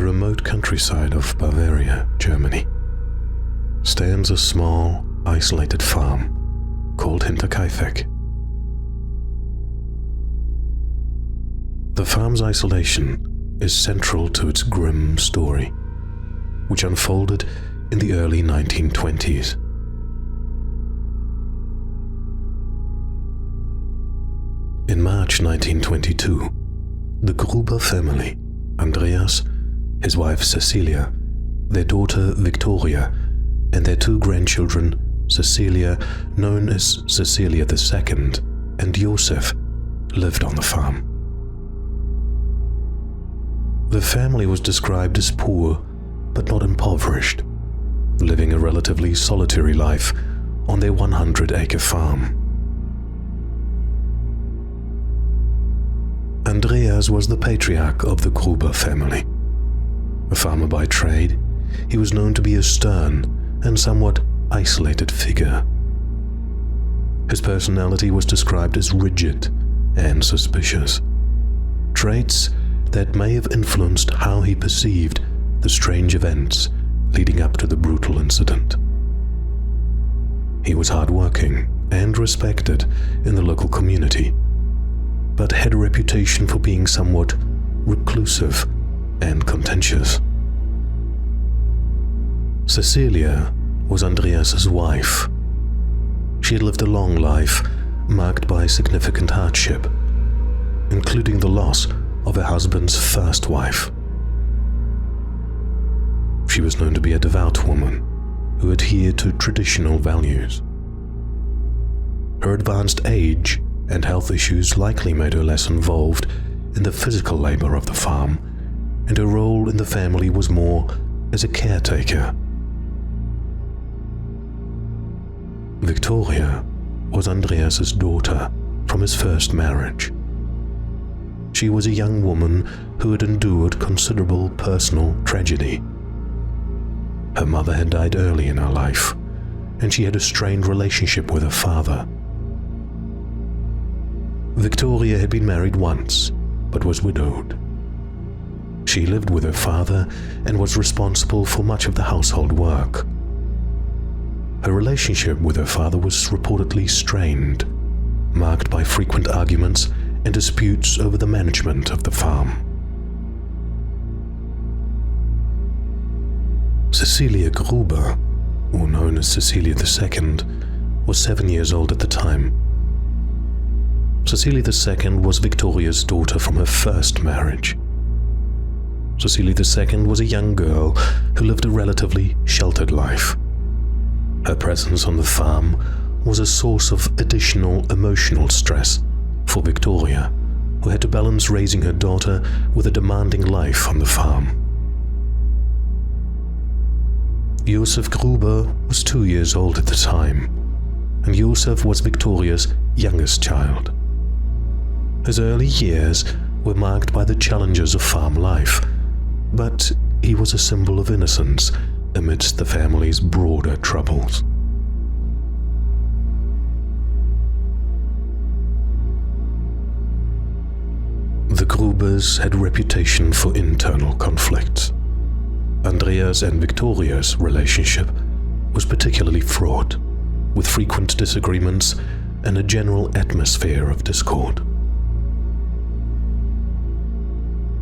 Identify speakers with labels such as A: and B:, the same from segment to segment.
A: the remote countryside of Bavaria, Germany, stands a small, isolated farm called Hinterkaifeck. The farm's isolation is central to its grim story, which unfolded in the early 1920s. In March 1922, the Gruber family, Andreas, his wife Cecilia, their daughter Victoria, and their two grandchildren, Cecilia, known as Cecilia II, and Josef, lived on the farm. The family was described as poor, but not impoverished, living a relatively solitary life on their 100-acre farm. Andreas was the patriarch of the Gruber family. A farmer by trade, he was known to be a stern and somewhat isolated figure. His personality was described as rigid and suspicious, traits that may have influenced how he perceived the strange events leading up to the brutal incident. He was hardworking and respected in the local community, but had a reputation for being somewhat reclusive and contentious. Cecilia was Andreas's wife. She had lived a long life marked by significant hardship, including the loss of her husband's first wife. She was known to be a devout woman who adhered to traditional values. Her advanced age and health issues likely made her less involved in the physical labor of the farm, and her role in the family was more as a caretaker. Victoria was Andreas's daughter from his first marriage. She was a young woman who had endured considerable personal tragedy. Her mother had died early in her life, and she had a strained relationship with her father. Victoria had been married once, but was widowed. She lived with her father and was responsible for much of the household work. Her relationship with her father was reportedly strained, marked by frequent arguments and disputes over the management of the farm. Cecilia Gruber, or known as Cecilia II, was 7 years old at the time. Cecilia II was Victoria's daughter from her first marriage. Cecilia II was a young girl who lived a relatively sheltered life. Her presence on the farm was a source of additional emotional stress for Victoria, who had to balance raising her daughter with a demanding life on the farm. Josef Gruber was 2 years old at the time, and Josef was Victoria's youngest child. His early years were marked by the challenges of farm life, but he was a symbol of innocence amidst the family's broader troubles. The Grubers had a reputation for internal conflicts. Andreas and Victoria's relationship was particularly fraught, with frequent disagreements and a general atmosphere of discord.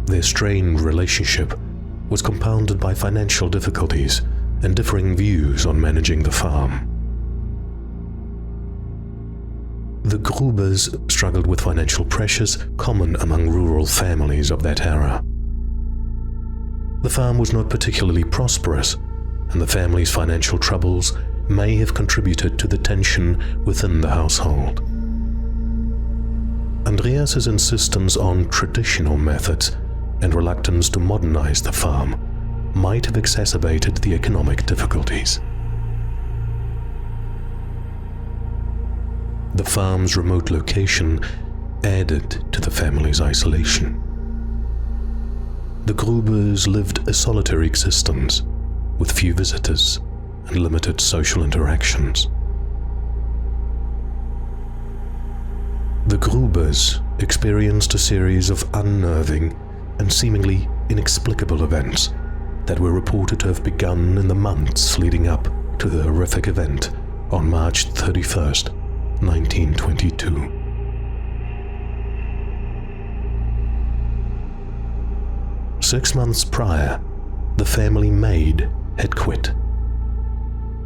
A: Their strained relationship was compounded by financial difficulties and differing views on managing the farm. The Grubers struggled with financial pressures common among rural families of that era. The farm was not particularly prosperous, and the family's financial troubles may have contributed to the tension within the household. Andreas's insistence on traditional methods and reluctance to modernize the farm might have exacerbated the economic difficulties. The farm's remote location added to the family's isolation. The Grubers lived a solitary existence with few visitors and limited social interactions. The Grubers experienced a series of unnerving and seemingly inexplicable events that were reported to have begun in the months leading up to the horrific event on March 31st, 1922. Six months prior, the family maid had quit.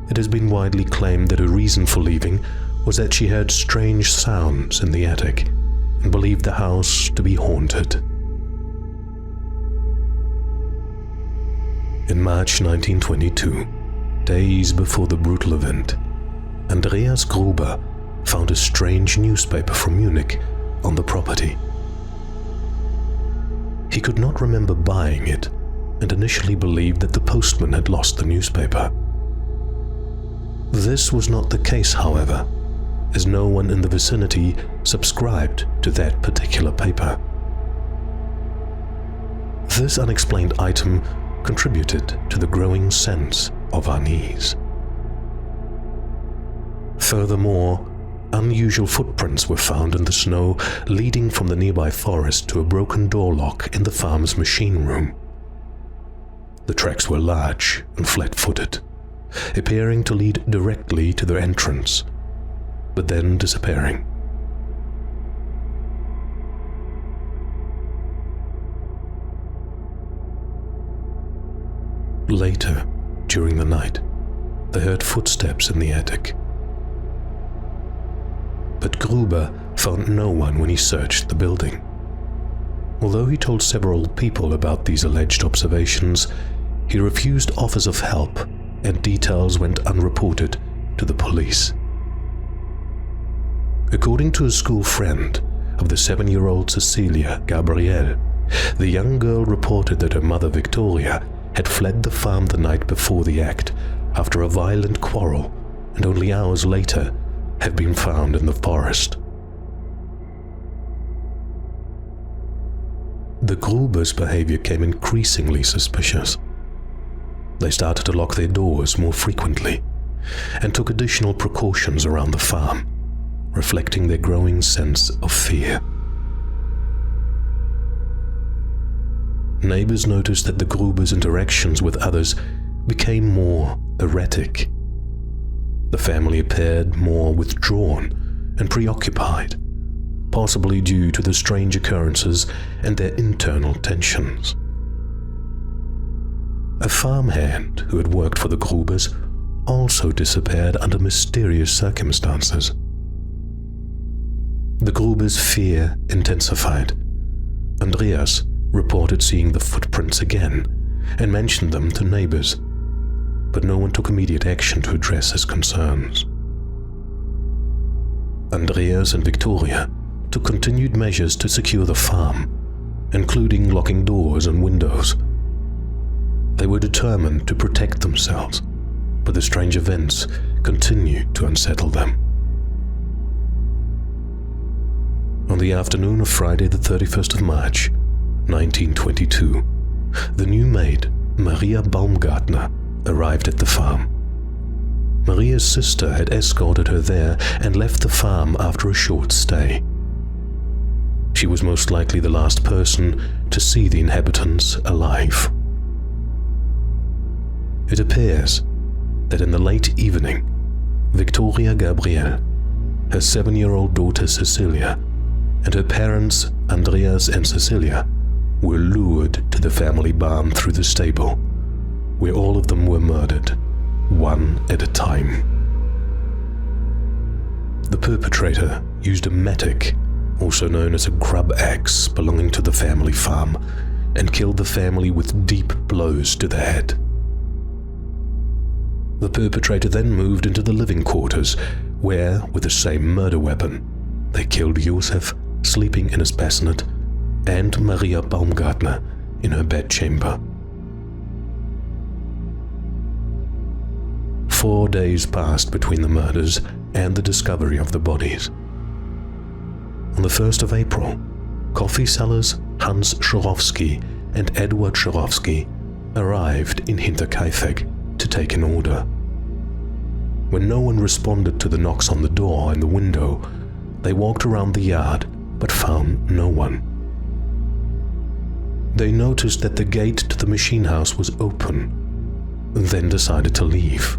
A: It has been widely claimed that her reason for leaving was that she heard strange sounds in the attic and believed the house to be haunted. In March 1922, days before the brutal event, Andreas Gruber found a strange newspaper from Munich on the property. He could not remember buying it and initially believed that the postman had lost the newspaper. This was not the case, however, as no one in the vicinity subscribed to that particular paper. This unexplained item contributed to the growing sense of unease. Furthermore, unusual footprints were found in the snow leading from the nearby forest to a broken door lock in the farm's machine room. The tracks were large and flat-footed, appearing to lead directly to their entrance, but then disappearing. Later, during the night, they heard footsteps in the attic. But Gruber found no one when he searched the building. Although he told several people about these alleged observations, he refused offers of help, and details went unreported to the police. According to a school friend of the 7-year-old Cecilia Gabrielle, the young girl reported that her mother Victoria had fled the farm the night before the act after a violent quarrel, and only hours later had been found in the forest. The Grubers' behavior came increasingly suspicious. They started to lock their doors more frequently and took additional precautions around the farm, reflecting their growing sense of fear. Neighbors noticed that the Grubers' interactions with others became more erratic. The family appeared more withdrawn and preoccupied, possibly due to the strange occurrences and their internal tensions. A farmhand who had worked for the Grubers also disappeared under mysterious circumstances. The Grubers' fear intensified. Andreas reported seeing the footprints again and mentioned them to neighbors, but no one took immediate action to address his concerns. Andreas and Victoria took continued measures to secure the farm, including locking doors and windows. They were determined to protect themselves, but the strange events continued to unsettle them. On the afternoon of Friday the 31st of March, 1922, the new maid, Maria Baumgartner, arrived at the farm. Maria's sister had escorted her there and left the farm after a short stay. She was most likely the last person to see the inhabitants alive. It appears that in the late evening, Victoria Gabrielle, her 7-year-old daughter Cecilia, and her parents Andreas and Cecilia were lured to the family barn through the stable, where all of them were murdered, one at a time. The perpetrator used a mattock, also known as a grub axe, belonging to the family farm, and killed the family with deep blows to the head. The perpetrator then moved into the living quarters, where, with the same murder weapon, they killed Josef sleeping in his bassinet and Maria Baumgartner in her bedchamber. 4 days passed between the murders and the discovery of the bodies. On the 1st of April, coffee sellers Hans Schorowski and Edward Schorowski arrived in Hinterkaifeck to take an order. When no one responded to the knocks on the door and the window, they walked around the yard but found no one. They noticed that the gate to the machine house was open, and then decided to leave.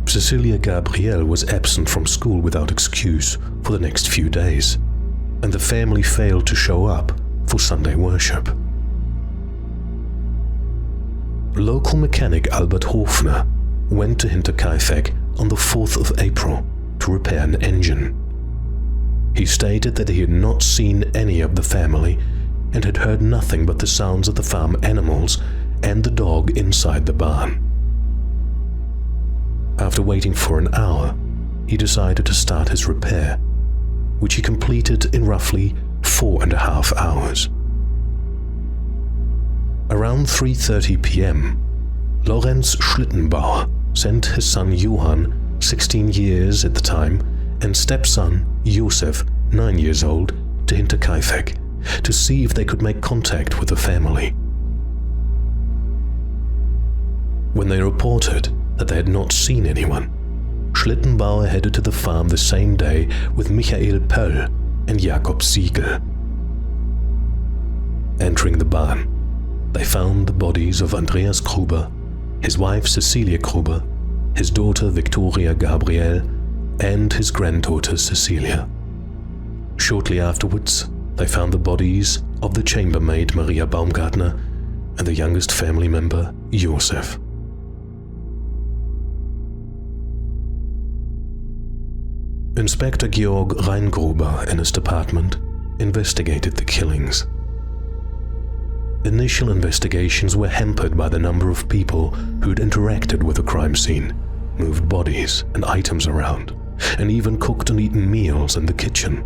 A: Cecilia Gabriel was absent from school without excuse for the next few days, and the family failed to show up for Sunday worship. Local mechanic Albert Hofner went to Hinterkaifeck on the 4th of April to repair an engine. He stated that he had not seen any of the family and had heard nothing but the sounds of the farm animals and the dog inside the barn. After waiting for an hour, he decided to start his repair, which he completed in roughly 4.5 hours. Around 3:30 p.m., Lorenz Schlittenbauer sent his son Johann, 16 years at the time, and stepson Josef, 9 years old, to Hinterkaifeck to see if they could make contact with the family. When they reported that they had not seen anyone, Schlittenbauer headed to the farm the same day with Michael Pöll and Jakob Siegel. Entering the barn, they found the bodies of Andreas Gruber, his wife Cecilia Gruber, his daughter Victoria Gabriel, and his granddaughter Cecilia. Shortly afterwards, they found the bodies of the chambermaid Maria Baumgartner and the youngest family member, Josef. Inspector Georg Reingruber and his department investigated the killings. Initial investigations were hampered by the number of people who'd interacted with the crime scene, moved bodies and items around, and even cooked and eaten meals in the kitchen.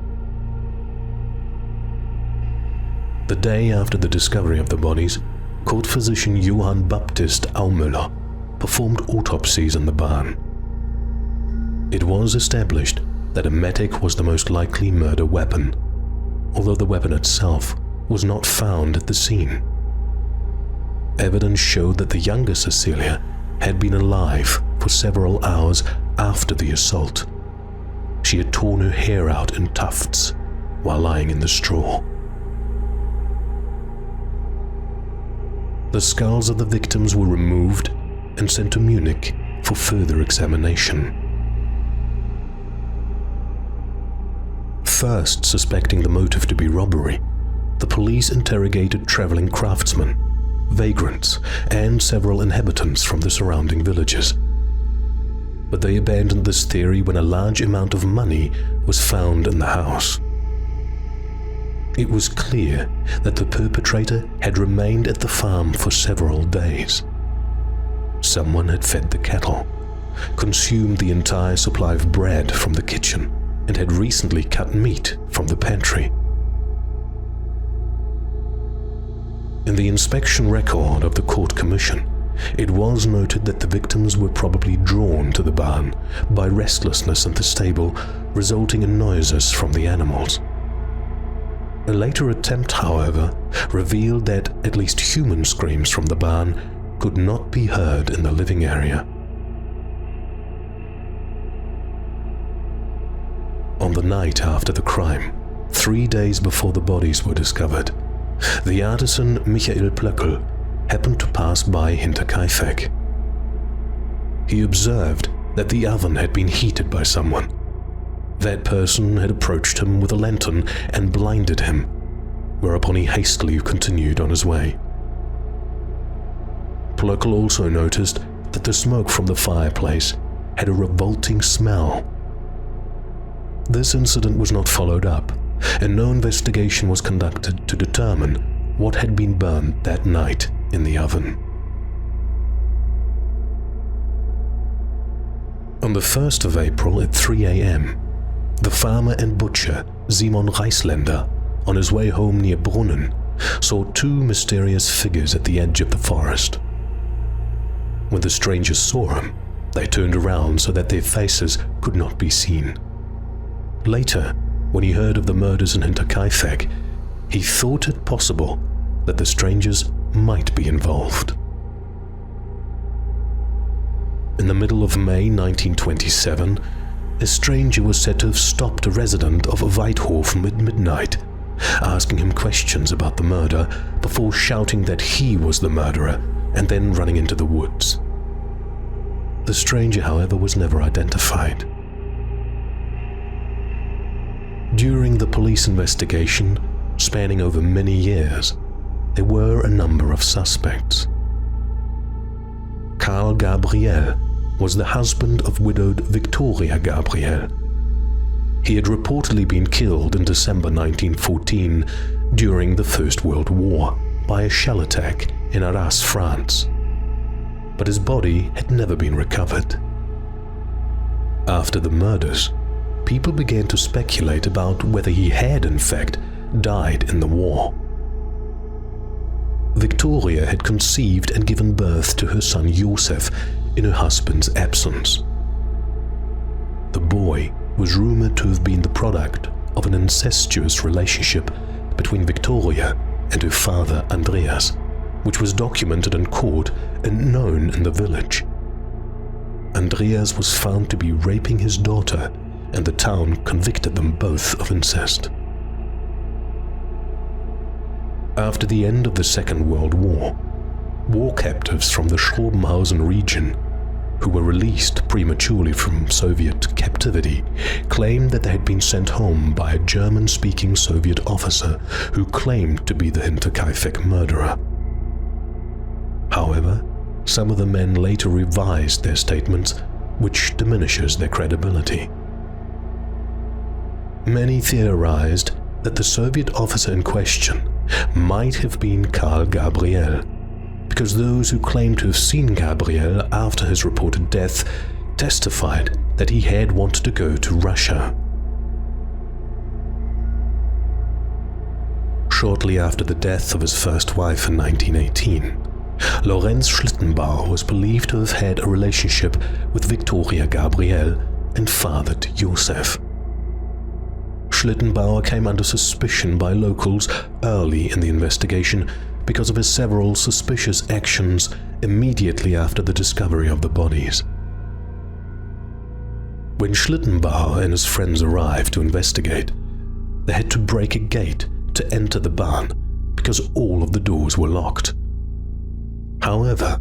A: The day after the discovery of the bodies, court physician Johann Baptist Aumüller performed autopsies in the barn. It was established that a mattock was the most likely murder weapon, although the weapon itself was not found at the scene. Evidence showed that the younger Cecilia had been alive for several hours after the assault. She had torn her hair out in tufts while lying in the straw. The skulls of the victims were removed and sent to Munich for further examination. First suspecting the motive to be robbery, the police interrogated traveling craftsmen, vagrants, and several inhabitants from the surrounding villages. But they abandoned this theory when a large amount of money was found in the house. It was clear that the perpetrator had remained at the farm for several days. Someone had fed the cattle, consumed the entire supply of bread from the kitchen, and had recently cut meat from the pantry. In the inspection record of the court commission, it was noted that the victims were probably drawn to the barn by restlessness in the stable, resulting in noises from the animals. A later attempt, however, revealed that at least human screams from the barn could not be heard in the living area. On the night after the crime, 3 days before the bodies were discovered, the artisan Michael Plöckel happened to pass by Hinterkaifeck. He observed that the oven had been heated by someone. That person had approached him with a lantern and blinded him, whereupon he hastily continued on his way. Plöckel also noticed that the smoke from the fireplace had a revolting smell. This incident was not followed up, and no investigation was conducted to determine what had been burned that night in the oven. On the 1st of April at 3 a.m., the farmer and butcher Simon Reisländer, on his way home near Brunnen, saw two mysterious figures at the edge of the forest. When the strangers saw him, they turned around so that their faces could not be seen. Later, when he heard of the murders in Hinterkaifeck, he thought it possible that the strangers might be involved. In the middle of May 1927, a stranger was said to have stopped a resident of Weidhofen at midnight asking him questions about the murder before shouting that he was the murderer and then running into the woods. The stranger, however, was never identified. During the police investigation, spanning over many years, there were a number of suspects. Karl Gabriel was the husband of widowed Victoria Gabriel. He had reportedly been killed in December 1914 during the First World War by a shell attack in Arras, France, but his body had never been recovered. After the murders, people began to speculate about whether he had in fact died in the war. Victoria had conceived and given birth to her son Joseph in her husband's absence. The boy was rumored to have been the product of an incestuous relationship between Victoria and her father Andreas, which was documented in court and known in the village. Andreas was found to be raping his daughter, and the town convicted them both of incest. After the end of the Second World War, war captives from the Schrobenhausen region, who were released prematurely from Soviet captivity, claimed that they had been sent home by a German-speaking Soviet officer who claimed to be the Hinterkaifeck murderer. However, some of the men later revised their statements, which diminishes their credibility. Many theorized that the Soviet officer in question might have been Karl Gabriel, because those who claimed to have seen Gabriel after his reported death testified that he had wanted to go to Russia. Shortly after the death of his first wife in 1918, Lorenz Schlittenbauer was believed to have had a relationship with Victoria Gabriel and fathered Joseph. Schlittenbauer came under suspicion by locals early in the investigation because of his several suspicious actions immediately after the discovery of the bodies. When Schlittenbauer and his friends arrived to investigate, they had to break a gate to enter the barn because all of the doors were locked. However,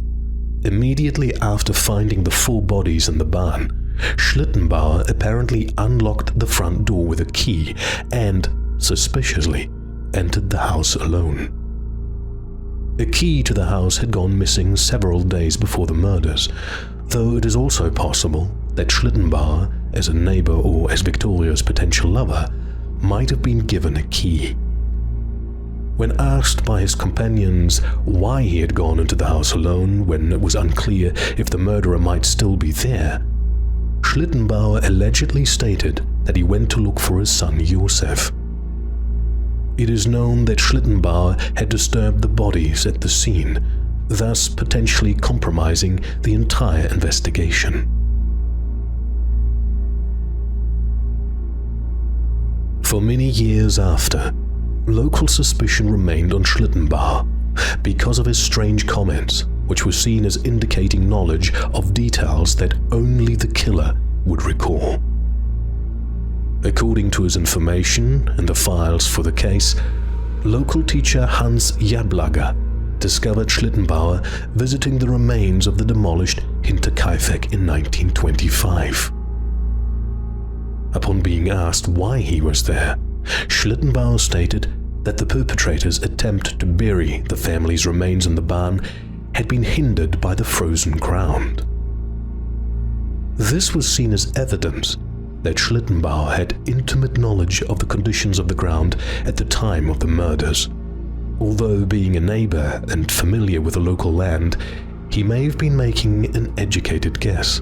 A: immediately after finding the 4 bodies in the barn, Schlittenbauer apparently unlocked the front door with a key and, suspiciously, entered the house alone. A key to the house had gone missing several days before the murders, though it is also possible that Schlittenbauer, as a neighbor or as Victoria's potential lover, might have been given a key. When asked by his companions why he had gone into the house alone when it was unclear if the murderer might still be there, Schlittenbauer allegedly stated that he went to look for his son Joseph. It is known that Schlittenbauer had disturbed the bodies at the scene, thus potentially compromising the entire investigation. For many years after, local suspicion remained on Schlittenbauer because of his strange comments, which were seen as indicating knowledge of details that only the killer would recall. According to his information in the files for the case, local teacher Hans Jablager discovered Schlittenbauer visiting the remains of the demolished Hinterkaifeck in 1925. Upon being asked why he was there, Schlittenbauer stated that the perpetrator's attempt to bury the family's remains in the barn had been hindered by the frozen ground. This was seen as evidence that Schlittenbauer had intimate knowledge of the conditions of the ground at the time of the murders. Although being a neighbor and familiar with the local land, he may have been making an educated guess.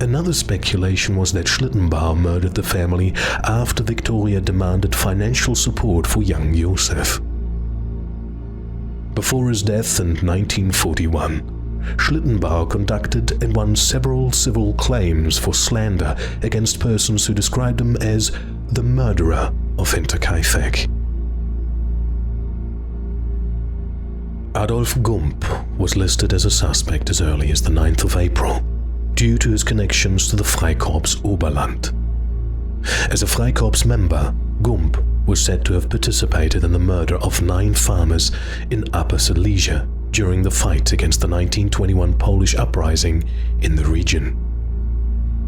A: Another speculation was that Schlittenbauer murdered the family after Victoria demanded financial support for young Joseph. Before his death in 1941, Schlittenbauer conducted and won several civil claims for slander against persons who described him as the murderer of Hinterkaifeck. Adolf Gump was listed as a suspect as early as the 9th of April, due to his connections to the Freikorps Oberland. As a Freikorps member, Gump was said to have participated in the murder of 9 farmers in Upper Silesia during the fight against the 1921 Polish uprising in the region.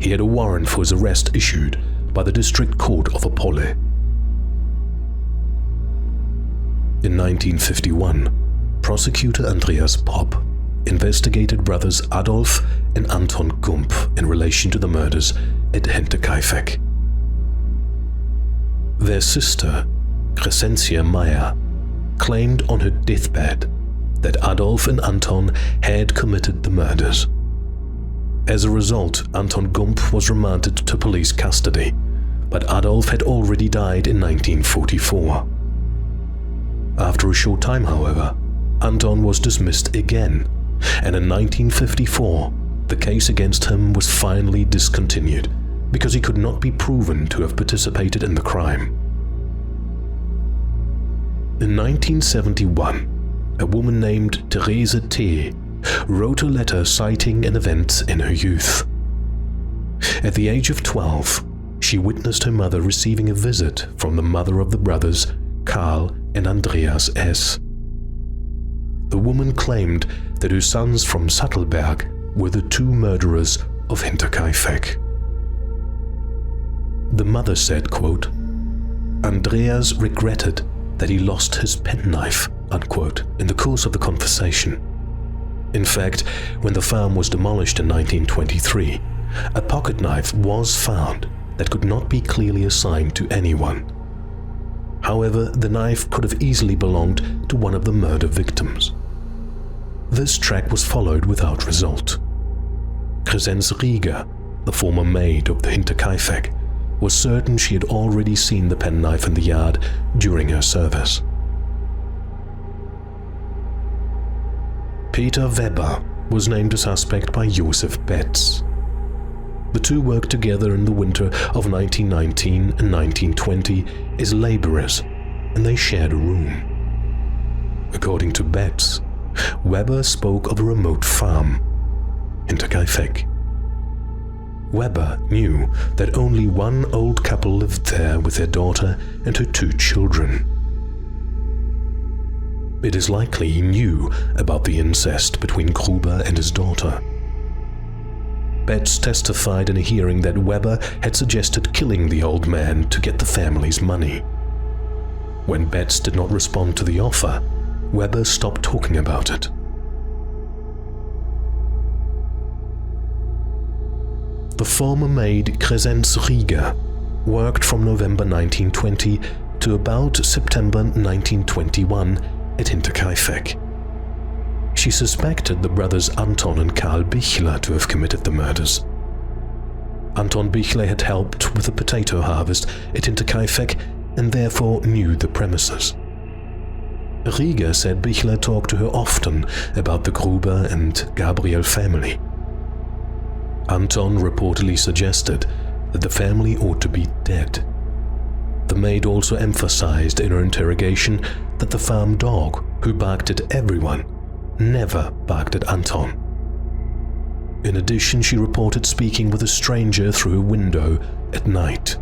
A: He had a warrant for his arrest issued by the District Court of Opole. In 1951, prosecutor Andreas Popp investigated brothers Adolf and Anton Gump in relation to the murders at Hinterkaifeck. Their sister, Crescentia Meyer, claimed on her deathbed that Adolf and Anton had committed the murders. As a result, Anton Gump was remanded to police custody, but Adolf had already died in 1944. After a short time, however, Anton was dismissed again, and in 1954, the case against him was finally discontinued because he could not be proven to have participated in the crime. In 1971, a woman named Therese T. wrote a letter citing an event in her youth. At the age of 12, she witnessed her mother receiving a visit from the mother of the brothers Karl and Andreas S. The woman claimed that her sons from Sattelberg were the 2 murderers of Hinterkaifeck. The mother said, quote, "Andreas regretted that he lost his penknife," unquote, in the course of the conversation. In fact, when the farm was demolished in 1923, a pocket knife was found that could not be clearly assigned to anyone. However, the knife could have easily belonged to one of the murder victims. This track was followed without result. Crescenz Rieger, the former maid of the Hinterkaifeck, was certain she had already seen the penknife in the yard during her service. Peter Weber was named a suspect by Josef Betz. The two worked together in the winter of 1919 and 1920 as laborers, and they shared a room. According to Betz, Weber spoke of a remote farm, Hinterkaifeck. Weber knew that only one old couple lived there with their daughter and her 2 children. It is likely he knew about the incest between Gruber and his daughter. Betz testified in a hearing that Weber had suggested killing the old man to get the family's money. When Betz did not respond to the offer, Weber stopped talking about it. The former maid Crescenz Rieger worked from November 1920 to about September 1921 at Hinterkaifeck. She suspected the brothers Anton and Karl Bichler to have committed the murders. Anton Bichler had helped with the potato harvest at Hinterkaifeck and therefore knew the premises. Rieger said Bichler talked to her often about the Gruber and Gabriel family. Anton reportedly suggested that the family ought to be dead. The maid also emphasized in her interrogation that the farm dog, who barked at everyone, never barked at Anton. In addition, she reported speaking with a stranger through a window at night.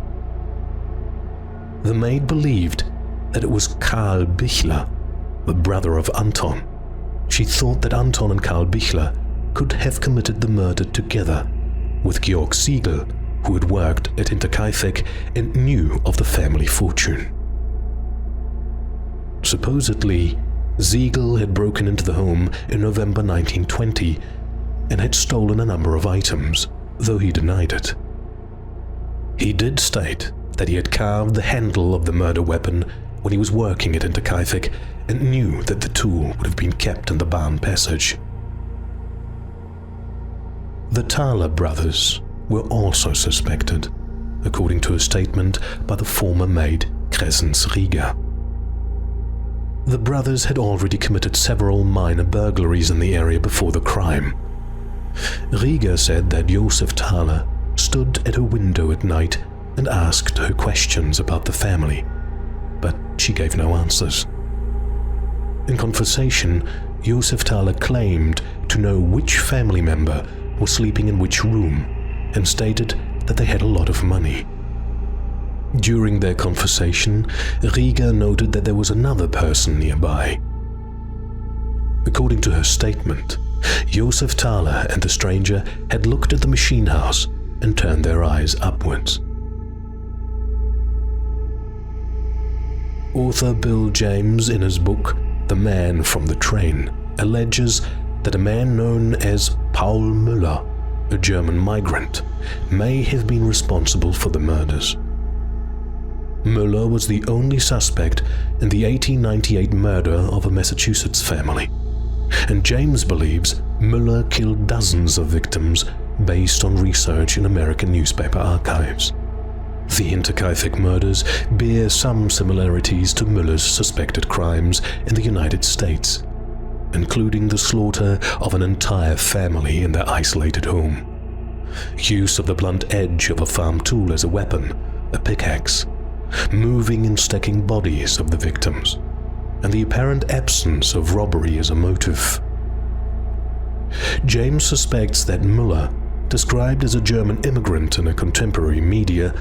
A: The maid believed that it was Karl Bichler, the brother of Anton. She thought that Anton and Karl Bichler could have committed the murder together with Georg Siegel, who had worked at Hinterkaifeck and knew of the family fortune. Supposedly, Siegel had broken into the home in November 1920 and had stolen a number of items, though he denied it. He did state that he had carved the handle of the murder weapon when he was working at Hinterkaifeck and knew that the tool would have been kept in the barn passage. The Thaler brothers were also suspected, according to a statement by the former maid Crescenz Rieger. The brothers had already committed several minor burglaries in the area before the crime. Rieger said that Josef Thaler stood at her window at night and asked her questions about the family, but she gave no answers. In conversation, Josef Thaler claimed to know which family member was sleeping in which room and stated that they had a lot of money. During their conversation, Rieger noted that there was another person nearby. According to her statement, Josef Thaler and the stranger had looked at the machine house and turned their eyes upwards. Author Bill James, in his book The Man from the Train, alleges that a man known as Paul Müller, a German migrant, may have been responsible for the murders. Müller was the only suspect in the 1898 murder of a Massachusetts family, and James believes Müller killed dozens of victims based on research in American newspaper archives. The Hinterkaifeck murders bear some similarities to Müller's suspected crimes in the United States, including the slaughter of an entire family in their isolated home, use of the blunt edge of a farm tool as a weapon, a pickaxe, moving and stacking bodies of the victims, and the apparent absence of robbery as a motive. James suspects that Müller, described as a German immigrant in a contemporary media,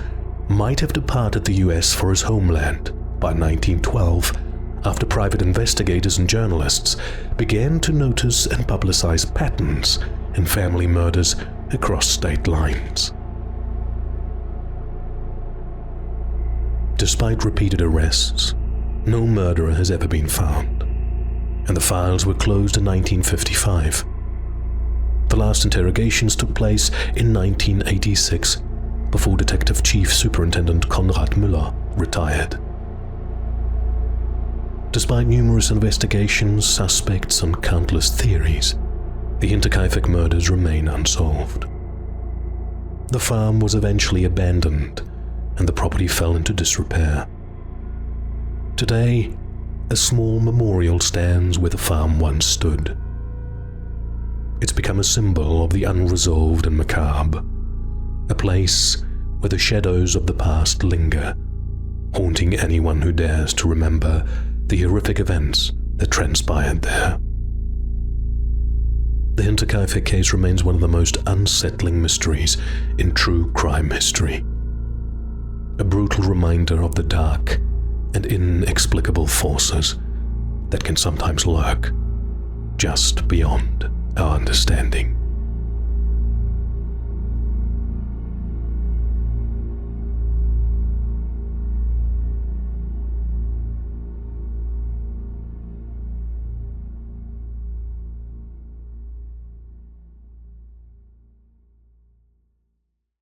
A: might have departed the US for his homeland by 1912 after private investigators and journalists began to notice and publicize patterns in family murders across state lines. Despite repeated arrests, no murderer has ever been found, and the files were closed in 1955. The last interrogations took place in 1986, before Detective Chief Superintendent Konrad Müller retired. Despite numerous investigations, suspects, and countless theories, the Hinterkaifeck murders remain unsolved. The farm was eventually abandoned, and the property fell into disrepair. Today, a small memorial stands where the farm once stood. It's become a symbol of the unresolved and macabre, a place where the shadows of the past linger, haunting anyone who dares to remember the horrific events that transpired there. The Hinterkaifeck case remains one of the most unsettling mysteries in true crime history. A brutal reminder of the dark and inexplicable forces that can sometimes lurk just beyond our understanding.